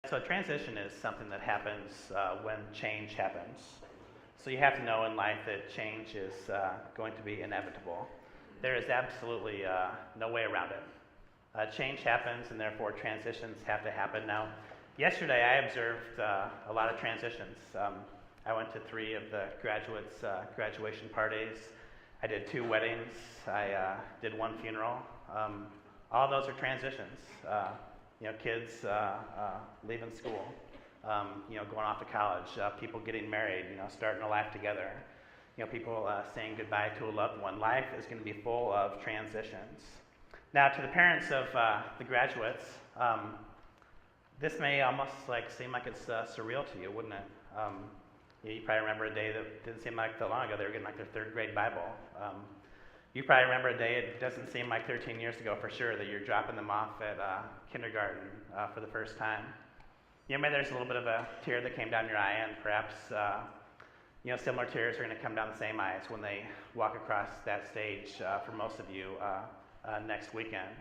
So transition is something that happens when change happens. So you have to know in life that change is going to be inevitable. There is absolutely no way around it. Change happens, and therefore transitions have to happen. Now, yesterday I observed a lot of transitions. I went to 3 of the graduates' graduation parties. I did 2 weddings. I did 1 funeral. All those are transitions. Kids leaving school, going off to college, people getting married, starting a life together, people saying goodbye to a loved one. Life is going to be full of transitions. Now, to the parents of the graduates, this may almost seem like it's surreal to you, wouldn't it? You probably remember a day that didn't seem like that long ago. They were getting their 3rd grade Bible. You probably remember a day, it doesn't seem like 13 years ago for sure, that you're dropping them off at kindergarten for the first time. Maybe there's a little bit of a tear that came down your eye, and perhaps similar tears are going to come down the same eyes when they walk across that stage for most of you next weekend.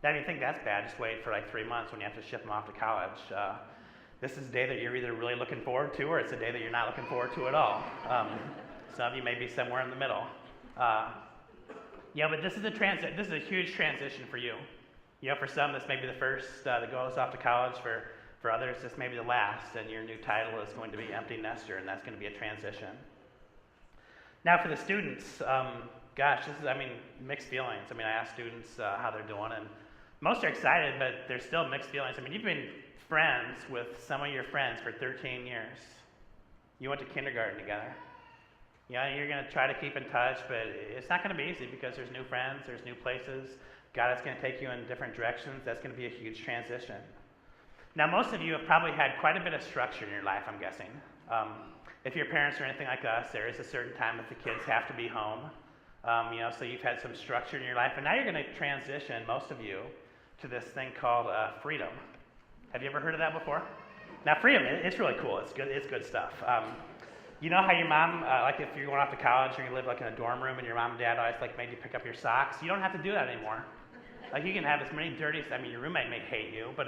Now, if you think that's bad, just wait for 3 months when you have to ship them off to college. This is a day that you're either really looking forward to, or it's a day that you're not looking forward to at all. Some of you may be somewhere in the middle. But this is a huge transition for you. For some, this may be the first that goes off to college. For others, this may be the last, and your new title is going to be empty nester, and that's going to be a transition. Now, for the students, this is, mixed feelings. I ask students how they're doing, and most are excited, but there's still mixed feelings. You've been friends with some of your friends for 13 years. You went to kindergarten together. You're going to try to keep in touch, but it's not going to be easy because there's new friends, there's new places. God is going to take you in different directions. That's going to be a huge transition. Now, most of you have probably had quite a bit of structure in your life, I'm guessing. If your parents are anything like us, there is a certain time that the kids have to be home. So you've had some structure in your life, and now you're going to transition, most of you, to this thing called freedom. Have you ever heard of that before? Now, freedom, it's really cool. It's good stuff. You know how your mom, if you're going off to college, you're going to live in a dorm room, and your mom and dad always made you pick up your socks? You don't have to do that anymore. You can have as many dirty, your roommate may hate you, but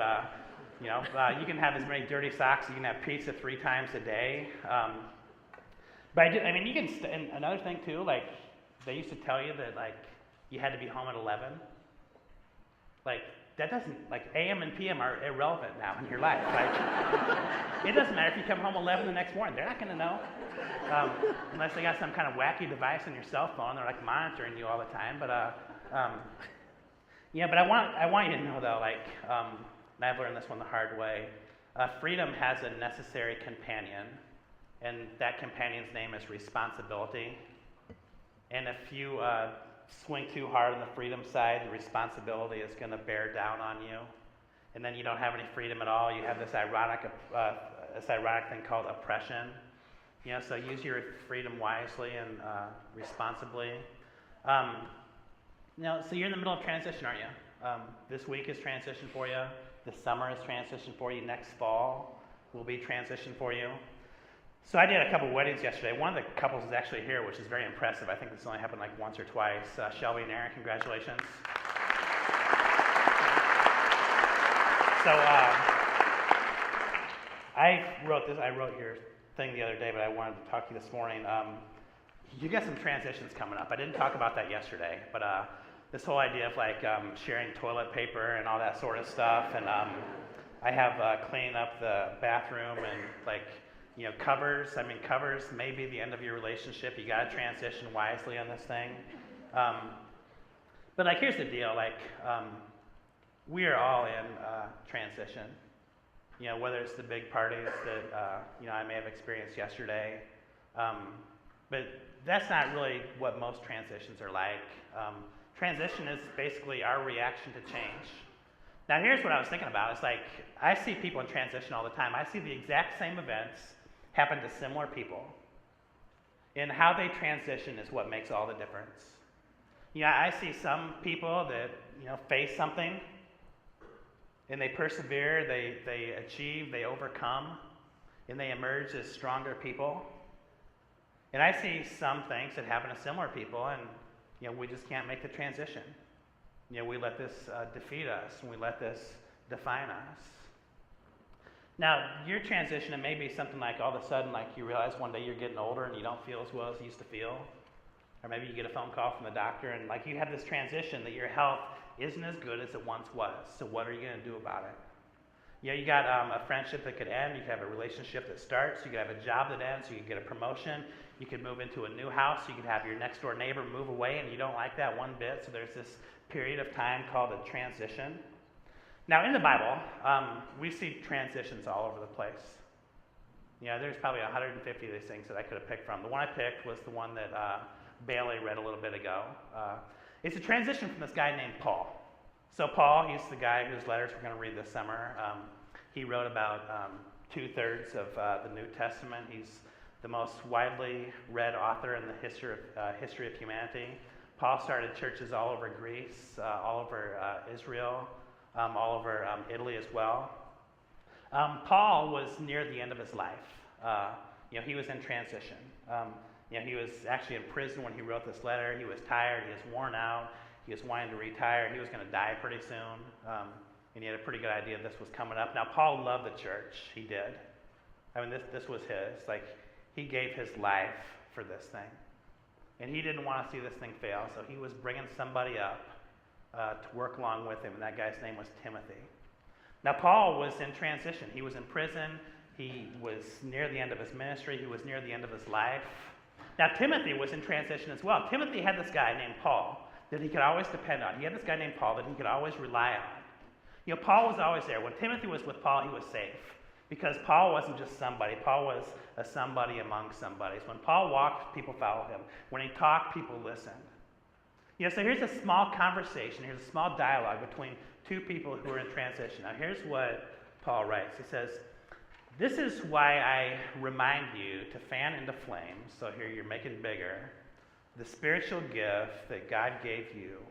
you can have as many dirty socks. You can have pizza 3 times a day. You can. And another thing too, they used to tell you that you had to be home at 11. That doesn't, AM and PM are irrelevant now in your life. It doesn't matter if you come home 11 the next morning. They're not going to know. Unless they got some kind of wacky device on your cell phone. They're monitoring you all the time. But I want you to know though, and I've learned this one the hard way, freedom has a necessary companion, and that companion's name is responsibility. And if you swing too hard on the freedom side, the responsibility is going to bear down on you, and then you don't have any freedom at all. You have this ironic thing called oppression. So use your freedom wisely and responsibly. So you're in the middle of transition, aren't you? This week is transition for you. This summer is transition for you. Next fall will be transition for you. So I did a couple weddings yesterday. One of the couples is actually here, which is very impressive. I think this only happened once or twice. Shelby and Aaron, congratulations. So I wrote your thing the other day, but I wanted to talk to you this morning. You got some transitions coming up. I didn't talk about that yesterday, but this whole idea of sharing toilet paper and all that sort of stuff, and I have cleaning up the bathroom and covers. Covers may be the end of your relationship. You got to transition wisely on this thing. But here's the deal. We are all in transition. Whether it's the big parties that I may have experienced yesterday, but that's not really what most transitions are like. Transition is basically our reaction to change. Now, here's what I was thinking about. It's I see people in transition all the time. I see the exact same events happen to similar people. And how they transition is what makes all the difference. I see some people that, face something, and they persevere, they achieve, they overcome, and they emerge as stronger people. And I see some things that happen to similar people, and we just can't make the transition. We let this defeat us, and we let this define us. Now, your transition, it may be something like all of a sudden, like you realize one day you're getting older and you don't feel as well as you used to feel. Or maybe you get a phone call from the doctor and like you have this transition that your health isn't as good as it once was. So what are you going to do about it? You got a friendship that could end. You could have a relationship that starts. You could have a job that ends. You could get a promotion. You could move into a new house. You could have your next door neighbor move away and you don't like that one bit. So there's this period of time called a transition. Now, in the Bible, we see transitions all over the place. There's probably 150 of these things that I could have picked from. The one I picked was the one that Bailey read a little bit ago. It's a transition from this guy named Paul. So Paul, he's the guy whose letters we're going to read this summer. He wrote about 2/3 of the New Testament. He's the most widely read author in the history of humanity. Paul started churches all over Greece, all over Israel, all over Italy as well. Paul was near the end of his life. He was in transition. He was actually in prison when he wrote this letter. He was tired. He was worn out. He was wanting to retire. He was going to die pretty soon. And he had a pretty good idea this was coming up. Now, Paul loved the church. He did. I mean, this was his. Like, he gave his life for this thing. And he didn't want to see this thing fail, so he was bringing somebody up to work along with him, and that guy's name was Timothy. Now, Paul was in transition. He was in prison. He was near the end of his ministry. He was near the end of his life. Now, Timothy was in transition as well. Timothy had this guy named Paul that he could always depend on. He had this guy named Paul that he could always rely on. Paul was always there. When Timothy was with Paul, he was safe because Paul wasn't just somebody. Paul was a somebody among somebodies. When Paul walked, people followed him. When he talked, people listened. So here's a small conversation. Here's a small dialogue between two people who are in transition. Now, here's what Paul writes. He says, "This is why I remind you to fan into flames," so here you're making bigger, "the spiritual gift that God gave you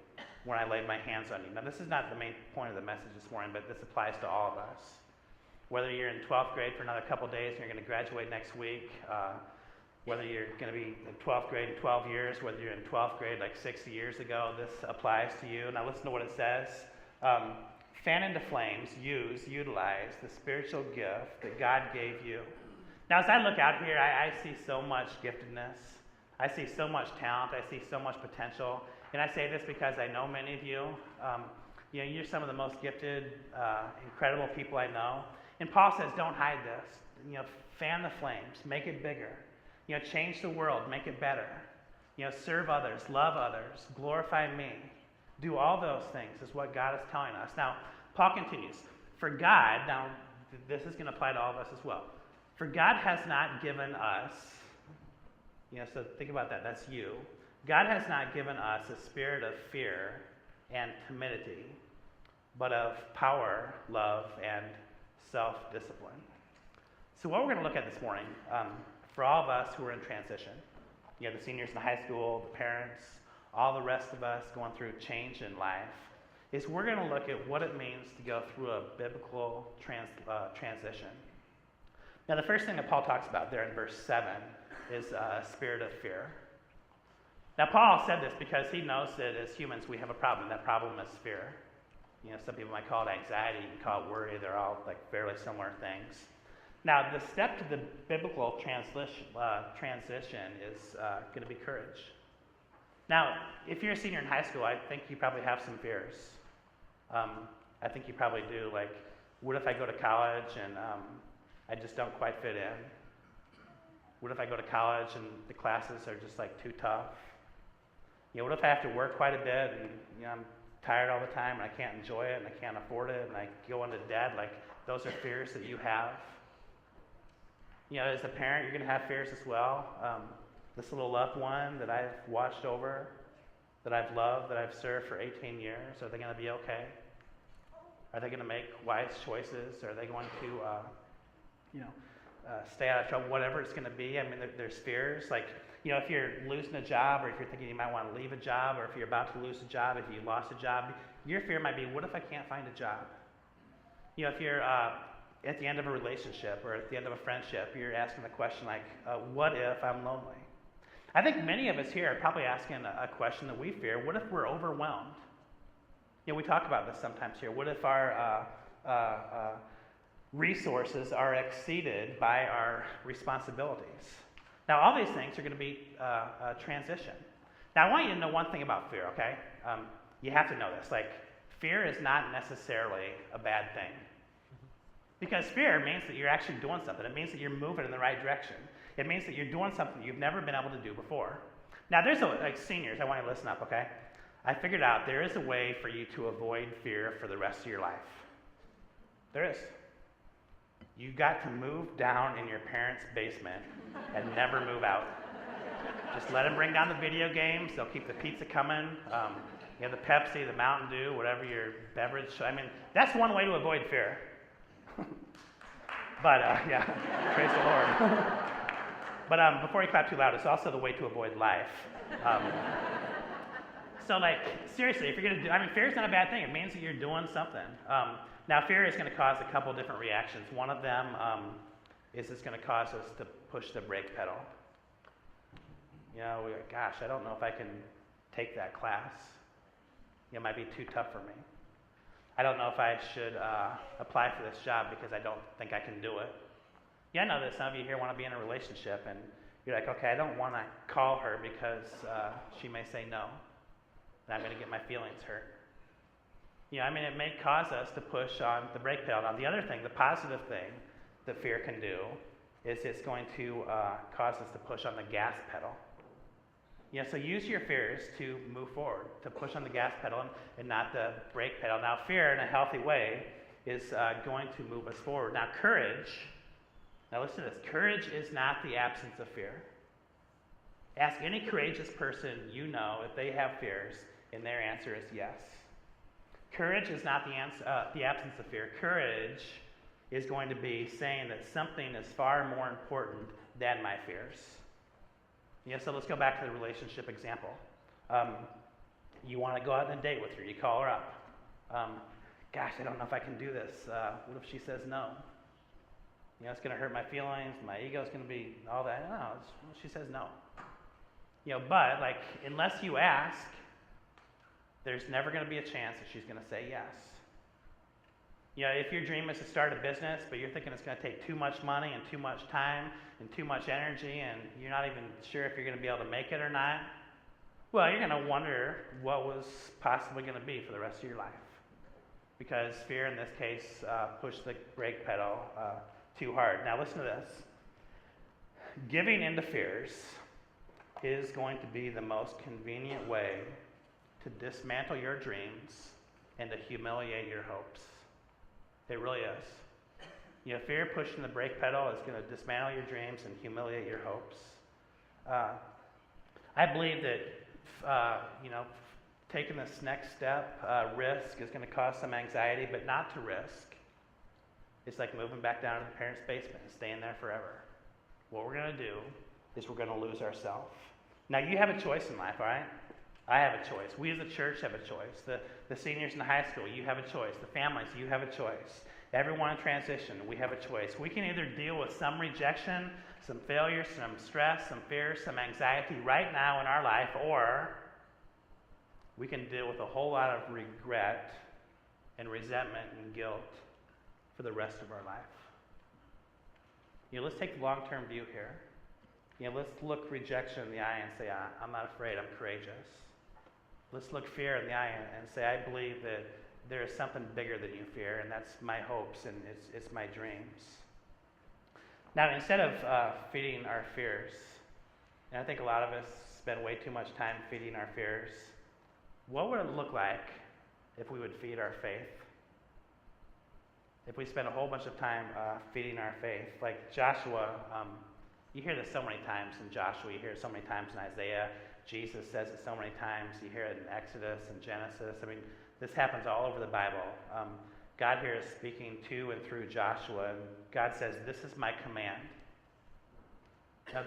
when I laid my hands on you." Now, this is not the main point of the message this morning, but this applies to all of us. Whether you're in 12th grade for another couple days and you're going to graduate next week, whether you're going to be in 12th grade in 12 years, whether you're in 12th grade like 60 years ago, this applies to you. Now, listen to what it says. Fan into flames, utilize the spiritual gift that God gave you. Now, as I look out here, I see so much giftedness. I see so much talent. I see so much potential. And I say this because I know many of you. You're some of the most gifted, incredible people I know. And Paul says, don't hide this. Fan the flames. Make it bigger. Change the world. Make it better. Serve others. Love others. Glorify me. Do all those things is what God is telling us. Now, Paul continues. For God, now this is going to apply to all of us as well. For God has not given us, so think about that. That's you. God has not given us a spirit of fear and timidity, but of power, love, and self-discipline. So what we're going to look at this morning, for all of us who are in transition, the seniors in high school, the parents, all the rest of us going through change in life, is we're going to look at what it means to go through a biblical transition. Now, the first thing that Paul talks about there in verse 7 is a spirit of fear. Now, Paul said this because he knows that as humans we have a problem. That problem is fear. Some people might call it anxiety, you can call it worry. They're all like fairly similar things. Now, the step to the biblical transition is going to be courage. Now, if you're a senior in high school, I think you probably have some fears. I think you probably do. Like, what if I go to college and I just don't quite fit in? What if I go to college and the classes are just like too tough? What if I have to work quite a bit and I'm tired all the time and I can't enjoy it and I can't afford it and I go into debt? Like, those are fears that you have. As a parent, you're going to have fears as well. This little loved one that I've watched over, that I've loved, that I've served for 18 years, are they going to be okay? Are they going to make wise choices? Are they going to, stay out of trouble? Whatever it's going to be. I mean, there's fears. Like, if you're losing a job, or if you're thinking you might want to leave a job, or if you're about to lose a job, if you lost a job, your fear might be, what if I can't find a job? If you're at the end of a relationship or at the end of a friendship, you're asking the question like, what if I'm lonely? I think many of us here are probably asking a question that we fear. What if we're overwhelmed? We talk about this sometimes here. What if our resources are exceeded by our responsibilities. Now, all these things are going to be a transition. Now, I want you to know one thing about fear, okay? You have to know this. Like, fear is not necessarily a bad thing. Because fear means that you're actually doing something. It means that you're moving in the right direction. It means that you're doing something you've never been able to do before. Now, seniors, I want you to listen up, okay? I figured out there is a way for you to avoid fear for the rest of your life. There is. You got to move down in your parents' basement and never move out. Just let them bring down the video games. They'll keep the pizza coming. You have the Pepsi, the Mountain Dew, whatever your beverage. I mean, that's one way to avoid fear. But, yeah, praise the Lord. But before you clap too loud, it's also the way to avoid life. So, like, seriously, if you're going to do, fear is not a bad thing. It means that you're doing something. Now, fear is going to cause a couple different reactions. One of them is it's going to cause us to push the brake pedal. We're like, gosh, I don't know if I can take that class. It might be too tough for me. I don't know if I should apply for this job because I don't think I can do it. I know that some of you here want to be in a relationship, and you're like, okay, I don't want to call her because she may say no, and I'm going to get my feelings hurt. It may cause us to push on the brake pedal. Now, the other thing, the positive thing that fear can do is it's going to cause us to push on the gas pedal. So use your fears to move forward, to push on the gas pedal and not the brake pedal. Now, fear in a healthy way is going to move us forward. Now, courage, listen to this. Courage is not the absence of fear. Ask any courageous person you know if they have fears, and their answer is yes. Courage is not the absence of fear. Courage is going to be saying that something is far more important than my fears. So let's go back to the relationship example. You want to go out on a date with her. You call her up. Gosh, I don't know if I can do this. What if she says no? It's going to hurt my feelings. My ego's going to be all that. No, she says no. But like, unless you ask, there's never going to be a chance that she's going to say yes. If your dream is to start a business, but you're thinking it's going to take too much money and too much time and too much energy, and you're not even sure if you're going to be able to make it or not, well, you're going to wonder what was possibly going to be for the rest of your life. Because fear, in this case, pushed the brake pedal too hard. Now, listen to this. Giving into fears is going to be the most convenient way to dismantle your dreams and to humiliate your hopes. It really is. Fear pushing the brake pedal is going to dismantle your dreams and humiliate your hopes. I believe that, taking this next step, risk, is going to cause some anxiety, but not to risk. It's like moving back down to the parents' basement and staying there forever. What we're going to do is we're going to lose ourselves. Now, you have a choice in life, all right? I have a choice. We as a church have a choice. The seniors in the high school, you have a choice. The families, you have a choice. Everyone in transition, we have a choice. We can either deal with some rejection, some failure, some stress, some fear, some anxiety right now in our life, or we can deal with a whole lot of regret and resentment and guilt for the rest of our life. Let's take the long-term view here. Let's look rejection in the eye and say, I'm not afraid, I'm courageous. Let's look fear in the eye and say, I believe that there is something bigger than you fear, and that's my hopes and it's my dreams. Now, instead of feeding our fears, and I think a lot of us spend way too much time feeding our fears, what would it look like if we would feed our faith? If we spend a whole bunch of time feeding our faith, like Joshua, you hear this so many times in Joshua, you hear it so many times in Isaiah, Jesus says it so many times, you hear it in Exodus and Genesis. This happens all over the Bible. God here is speaking to and through Joshua, and God says, this is my command. Now,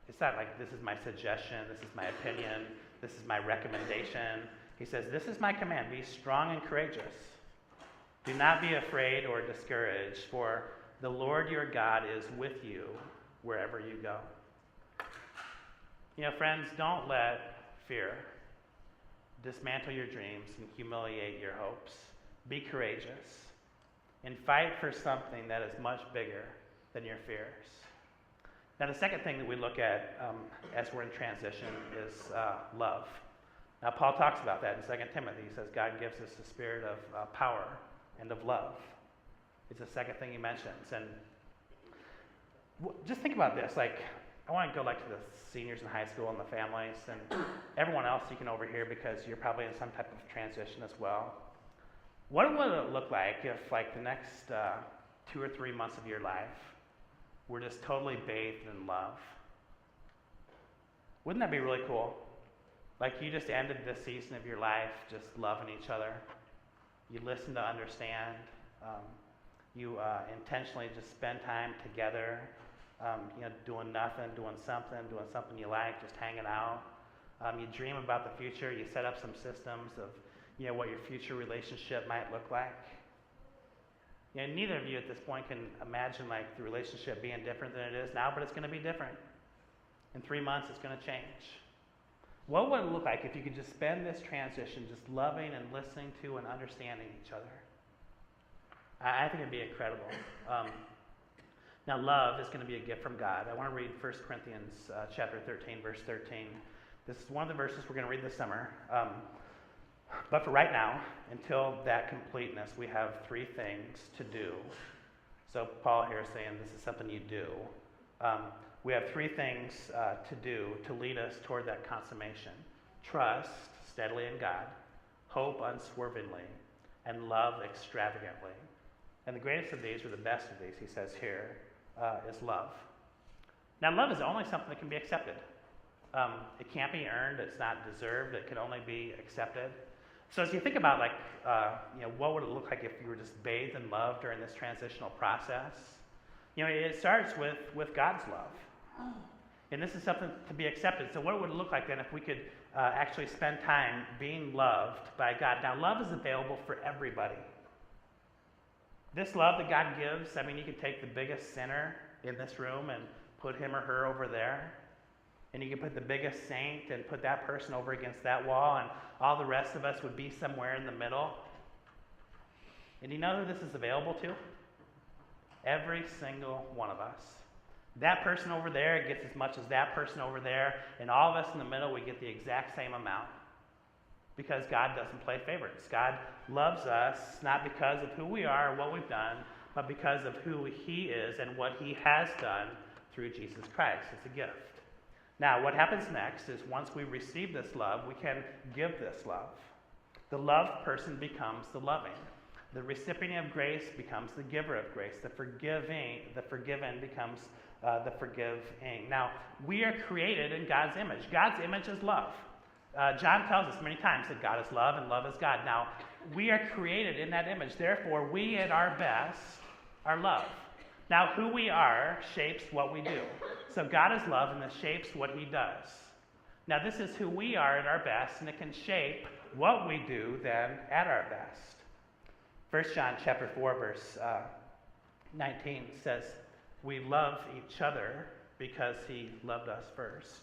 it's not like this is my suggestion, this is my opinion, this is my recommendation. He says, this is my command, be strong and courageous. Do not be afraid or discouraged, for the Lord your God is with you wherever you go. Friends, don't let fear dismantle your dreams and humiliate your hopes. Be courageous. and fight for something that is much bigger than your fears. Now, the second thing that we look at as we're in transition is love. Now, Paul talks about that in 2 Timothy. He says God gives us the spirit of power and of love. It's the second thing he mentions. And just think about this. Like, I want to go to the seniors in high school and the families and everyone else you can overhear because you're probably in some type of transition as well. What would it look like if, the next 2 or 3 months of your life were just totally bathed in love? Wouldn't that be really cool? Like, you just ended this season of your life just loving each other. You listen to understand. You intentionally just spend time together, doing nothing, doing something you like, just hanging out. You dream about the future. You set up some systems of what your future relationship might look like. Neither of you at this point can imagine the relationship being different than it is now, but it's going to be different. In 3 months, it's going to change. What would it look like if you could just spend this transition just loving and listening to and understanding each other? I think it'd be incredible. Now, love is going to be a gift from God. I want to read 1 Corinthians chapter 13, verse 13. This is one of the verses we're going to read this summer. But for right now, until that completeness, we have 3 things to do. So Paul here is saying this is something you do. We have 3 things to do to lead us toward that consummation. Trust steadily in God, hope unswervingly, and love extravagantly. And the greatest of these, or the best of these, he says here, is love. Now, love is only something that can be accepted. It can't be earned. It's not deserved. It can only be accepted. So as you think about, what would it look like if you were just bathed in love during this transitional process? It starts with God's love. And this is something to be accepted. So what would it look like then if we could actually spend time being loved by God? Now, love is available for everybody. This love that God gives, you could take the biggest sinner in this room and put him or her over there. And you could put the biggest saint and put that person over against that wall, and all the rest of us would be somewhere in the middle. And you know who this is available to? Every single one of us. That person over there gets as much as that person over there, and all of us in the middle, we get the exact same amount. Because God doesn't play favorites. God loves us not because of who we are or what we've done, but because of who he is and what he has done through Jesus Christ. It's a gift. Now, what happens next is once we receive this love, we can give this love. The loved person becomes the loving. The recipient of grace becomes the giver of grace. The forgiven becomes the forgiving. Now, we are created in God's image. God's image is love. John tells us many times that God is love and love is God. Now, we are created in that image. Therefore, we at our best are love. Now, who we are shapes what we do. So God is love, and this shapes what he does. Now, this is who we are at our best, and it can shape what we do then at our best. 1 John chapter 4, verse 19 says, we love each other because he loved us first.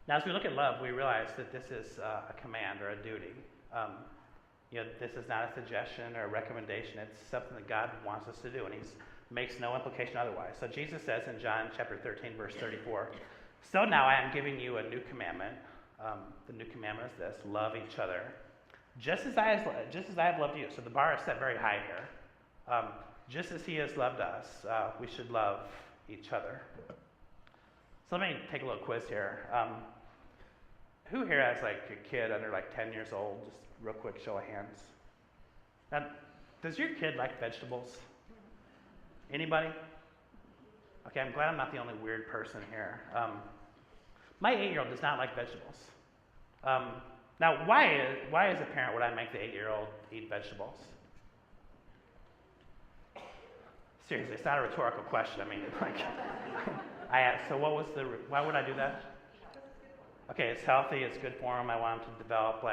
Now, as we look at love, we realize that this is a command or a duty. This is not a suggestion or a recommendation. It's something that God wants us to do, and he makes no implication otherwise. So Jesus says in John chapter 13, verse 34, so now I am giving you a new commandment. The new commandment is this: love each other, just as I have loved you. So the bar is set very high here. Just as he has loved us, we should love each other. So let me take a little quiz here. Who here has a kid under 10 years old? Just real quick show of hands. Now, does your kid like vegetables? Anybody? Okay, I'm glad I'm not the only weird person here. My 8-year-old does not like vegetables. Now, why as a parent would I make the 8-year-old eat vegetables? Seriously, it's not a rhetorical question. So why would I do that? Okay, it's healthy, it's good for him. I want him to develop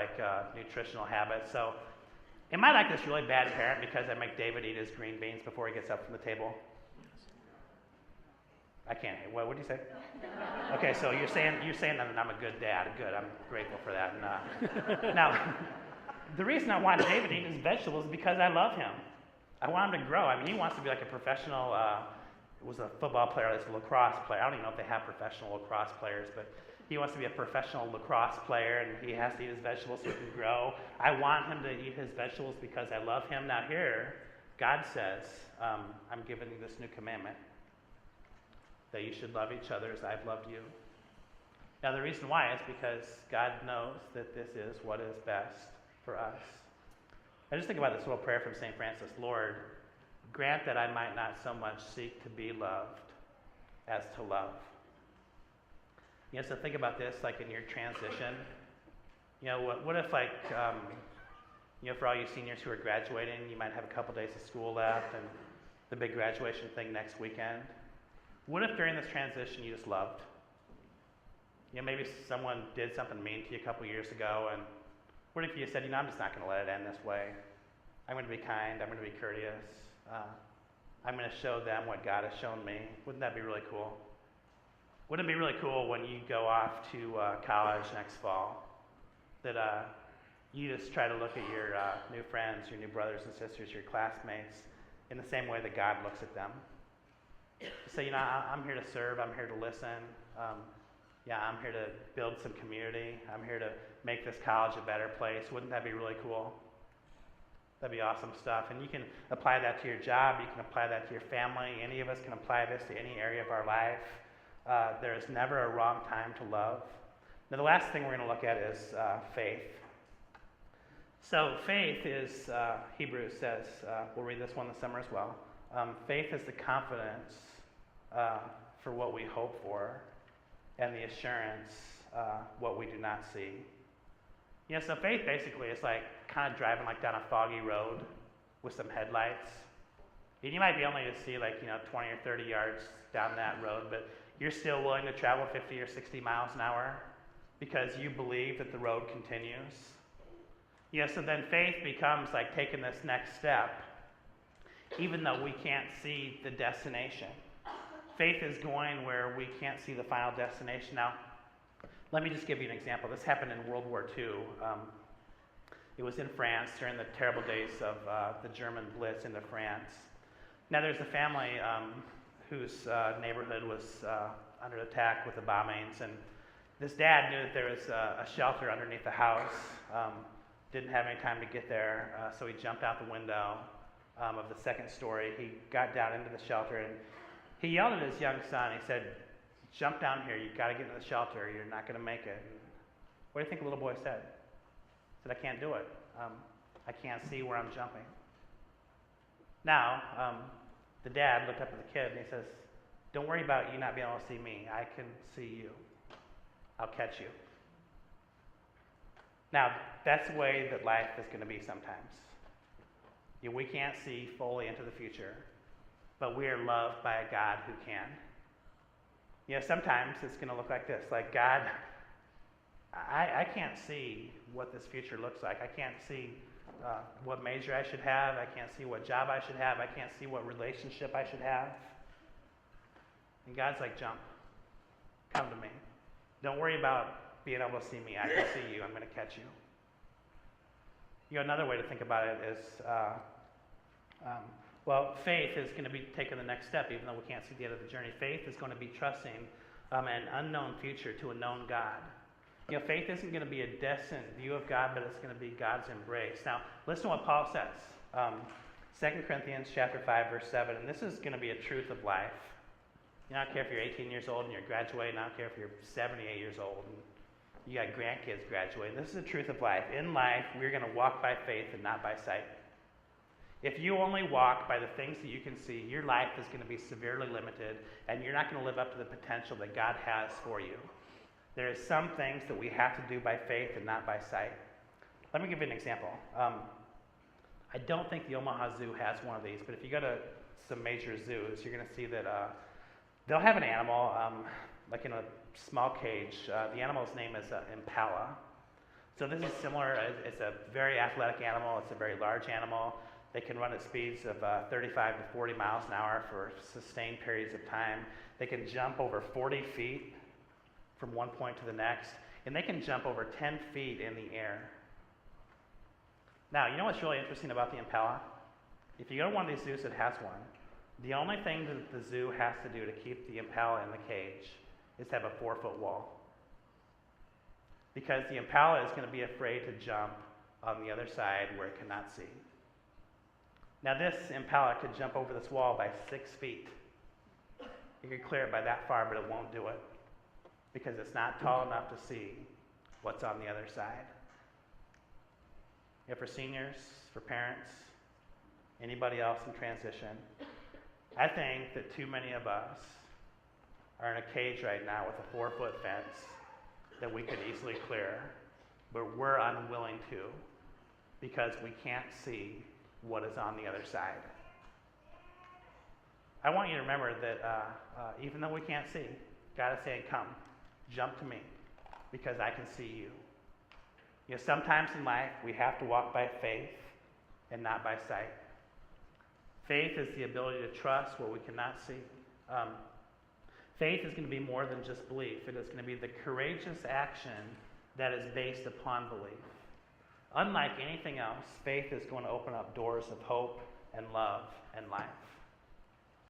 nutritional habits. So, am I this really bad parent because I make David eat his green beans before he gets up from the table? I can't hear. What did you say? Okay, so you're saying that I'm a good dad. Good, I'm grateful for that. Now, the reason I want David to eat his vegetables is because I love him. I want him to grow. I mean, he wants to be like a professional, was a football player, he's a lacrosse player. I don't even know if they have professional lacrosse players, but he wants to be a professional lacrosse player, and he has to eat his vegetables so he can grow. I want him to eat his vegetables because I love him. Now here, God says, I'm giving you this new commandment, that you should love each other as I've loved you. Now the reason why is because God knows that this is what is best for us. I just think about this little prayer from St. Francis. Lord, grant that I might not so much seek to be loved as to love. You know, so think about this, like in your transition. You know, what if like, you know, for all you seniors who are graduating, you might have a couple days of school left and the big graduation thing next weekend. What if during this transition you just loved? You know, maybe someone did something mean to you a couple years ago, and what if you said, you know, I'm just not going to let it end this way. I'm going to be kind. I'm going to be courteous. I'm going to show them what God has shown me. Wouldn't that be really cool? Wouldn't it be really cool when you go off to college next fall that you just try to look at your new friends, your new brothers and sisters, your classmates in the same way that God looks at them? Say, you know, I'm here to serve. I'm here to listen. I'm here to build some community. I'm here to make this college a better place. Wouldn't that be really cool? That'd be awesome stuff. And you can apply that to your job. You can apply that to your family. Any of us can apply this to any area of our life. There is never a wrong time to love. Now, the last thing we're going to look at is faith. So faith is, Hebrews says, we'll read this one this summer as well. Faith is the confidence for what we hope for, and the assurance what we do not see. You know, so faith basically is like kind of driving like down a foggy road with some headlights. And you might be only to see like, you know, 20 or 30 yards down that road, but you're still willing to travel 50 or 60 miles an hour because you believe that the road continues. You know, so then faith becomes like taking this next step, even though we can't see the destination. Faith is going where we can't see the final destination. Now, let me just give you an example. This happened in World War II. It was in France during the terrible days of the German Blitz into France. Now, there's a family whose neighborhood was under attack with the bombings, and this dad knew that there was a shelter underneath the house. Didn't have any time to get there, so he jumped out the window of the second story. He got down into the shelter, and he yelled at his young son. He said, "Jump down here. You've got to get into the shelter. You're not going to make it." And what do you think the little boy said? He said, "I can't do it. I can't see where I'm jumping." Now, the dad looked up at the kid and he says, "Don't worry about you not being able to see me. I can see you. I'll catch you." Now, that's the way that life is going to be sometimes. You know, we can't see fully into the future, but we are loved by a God who can. You know, sometimes it's going to look like this, like, God, I can't see what this future looks like. I can't see what major I should have. I can't see what job I should have. I can't see what relationship I should have. And God's like, jump. Come to me. Don't worry about being able to see me. I can see you. I'm going to catch you. You know, another way to think about it is, well, faith is going to be taking the next step, even though we can't see the end of the journey. Faith is going to be trusting an unknown future to a known God. You know, faith isn't going to be a distant view of God, but it's going to be God's embrace. Now, listen to what Paul says. 2 Corinthians chapter 5, verse 7, and this is going to be a truth of life. You know, I don't care if you're 18 years old and you're graduating. I don't care if you're 78 years old and you got grandkids graduating. This is the truth of life. In life, we're going to walk by faith and not by sight. If you only walk by the things that you can see, your life is going to be severely limited, and you're not going to live up to the potential that God has for you. There are some things that we have to do by faith and not by sight. Let me give you an example. I don't think the Omaha Zoo has one of these, but if you go to some major zoos, you're going to see that they'll have an animal like in a small cage. The animal's name is impala. So this is similar. It's a very athletic animal. It's a very large animal. They can run at speeds of 35 to 40 miles an hour for sustained periods of time. They can jump over 40 feet from one point to the next, and they can jump over 10 feet in the air. Now, you know what's really interesting about the impala? If you go to one of these zoos that has one, the only thing that the zoo has to do to keep the impala in the cage is have a 4-foot wall. Because the impala is going to be afraid to jump on the other side where it cannot see. Now this impala could jump over this wall by 6 feet. You could clear it by that far, but it won't do it because it's not tall enough to see what's on the other side. For seniors, for parents, anybody else in transition, I think that too many of us are in a cage right now with a 4-foot fence that we could easily clear, but we're unwilling to because we can't see what is on the other side. I want you to remember that even though we can't see, God is saying, come, jump to me, because I can see you. Sometimes in life we have to walk by faith and not by sight. Faith is the ability to trust what we cannot see. Faith is going to be more than just belief. It is going to be the courageous action that is based upon belief. Unlike anything else, faith is going to open up doors of hope and love and life.